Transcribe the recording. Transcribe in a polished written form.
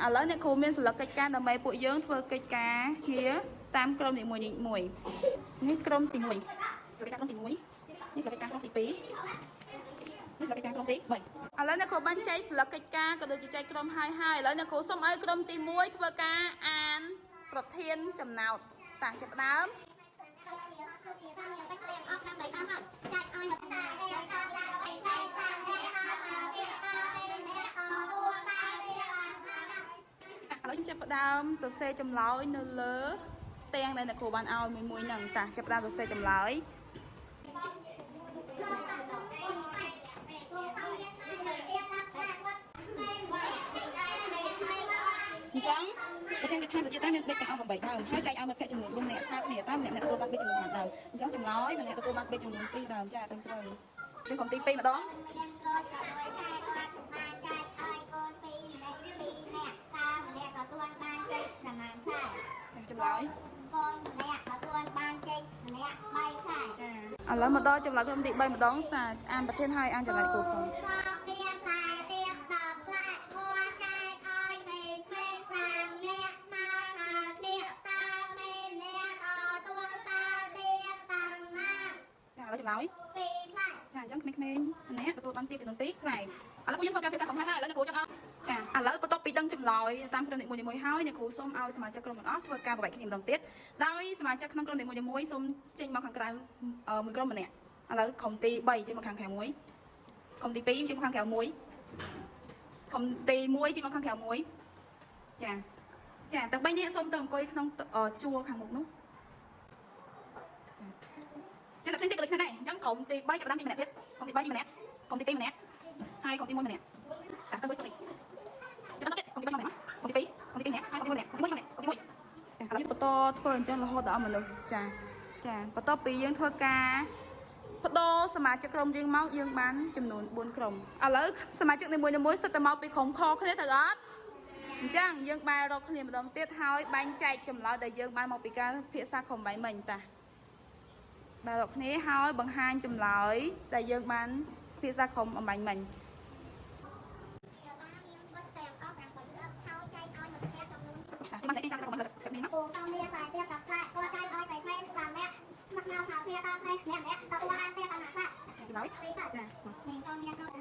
ឥឡូវអ្នកគ្រូមានសិលឹកកិច្ចការដើម្បីពួកយើងធ្វើកិច្ចការងារតាមក្រុមនីមួយនេះក្រុមទី1សិលឹកកិច្ចការក្រុមទី1នេះសិលឹកកិច្ចការក្រុមទី2នេះសិលឹកកិច្ចការក្រុមទី3ឥឡូវអ្នកគ្រូបានចែកសិលឹកកិច្ចការក៏ដូចជាចែកក្រុមហើយឥឡូវអ្នកគ្រូសូមឲ្យក្រុមទី1ធ្វើការអានប្រធានចំណោទតាចាប់ផ្ដើមឥឡូវចាប់ផ្ដើមសរសេរចម្លើយនៅលើទាំងដែលអ្នកគ្រូបានឲ្យមួយហ្នឹងតាចាប់ផ្ដើមសរសេរចម្លើយអញ្ចឹងប្រធានកិច្ចការសុជាតាមានបេក្ខទាំងអស់8ដើមហើយចែកឲ្យមិត្តភក្តិចំនួន4នាក់ស្មើគ្នាតាមអ្នកទទួលបានបេក្ខចំនួន5ដើមអញ្ចឹងចម្លើយម្នាក់ទទួលបានបេក្ខចំនួន2ដើមចាត្រឹមត្រូវអញ្ចឹងក្រុមទី2ម្ដងចម្លើយកូនម្នាក់ទទួលបានចេញម្នាក់3ខែចាឥឡូវមកដល់ចម្លើយក្រុមទី3ម្ដងសាអានប្រធានហើយអានចម្លើយគ្រូផងចម្លើយចាអញ្ចឹងក្មេងៗម្នាក់ទទួលបានទៀតចំនួន2ផ្លែឥឡូវពួកយើងធ្វើការភាសាកំហើយឥឡូវអ្នកគ្រូចង់អត់ចាឥឡូវបន្ទាប់ពីដឹងចម្លើយតាមក្រុមនីមួយៗហើយអ្នកគ្រូសូមឲ្យសមាជិកក្រុមទាំងអស់ធ្វើការប្រវត្តិគ្នាម្ដងទៀតដោយសមាជិកក្នុងក្រុមនីមួយៗសូមចេញមកខាងក្រៅមួយក្រុមម្នាក់ឥឡូវក្រុមទី3ចេញមកខាងក្រៅមួយក្រុមទី2ចេញមកខាងក្រៅមួយក្រុមទី1ចេញមកខាងក្រៅមួយចាទាំង3នាក់សូមទៅអង្គុយក្នុងជួរខាងមុខនោះចឹងតែផ្សេងទៀតក៏ដូចគ្នាដែរអញ្ចឹងក្រុមទី3ចាប់ដើមចេញម្នាក់ទៀតក្រុមទី3ចេញម្នាក់ក្រុមទី2ម្នាក់ហើយក្រុមទី1ម្នាក់តាទៅមួយចាំដល់ទៀតក្រុមទី3ម្នាក់ក្រុមទី2ម្នាក់ហើយក្រុមទី1ម្នាក់ក្រុមទី1ម្នាក់ក្រុមទី1ឥឡូវបន្តធ្វើអញ្ចឹងរហូតដល់មនុស្សចាបន្ទាប់ពីយើងធ្វើការបដូរសមាជិកក្រុមយើងមកយើងបានចំនួន4ក្រុមឥឡូវសមាជិកនីមួយៗសិតតែមកពីក្រុមខគ្នាត្រូវអត់អញ្ចឹងយើងបែររកគ្នាម្ដងទៀតហើយបែងចែកចម្លើយដែលយើងបានមកពីការភាសាក្រុមបាយមិញតាបាទលោកគ្នាហើយបង្ហាញចម្លើយដែលយើងបានភាសាក្រុមអំបញ្ញមិញបានតែតាមសម្បត្តិនេះណាអូសំលៀកតែទៀតតែផ្លែគាត់ចៃឲ្យបែបនេះតាមអ្នកមកស្មៅស្មៅគ្នាតាមនេះអ្នកទទួលបានទៀតតាមណាខ្លះចម្លើយចានេះសំលៀក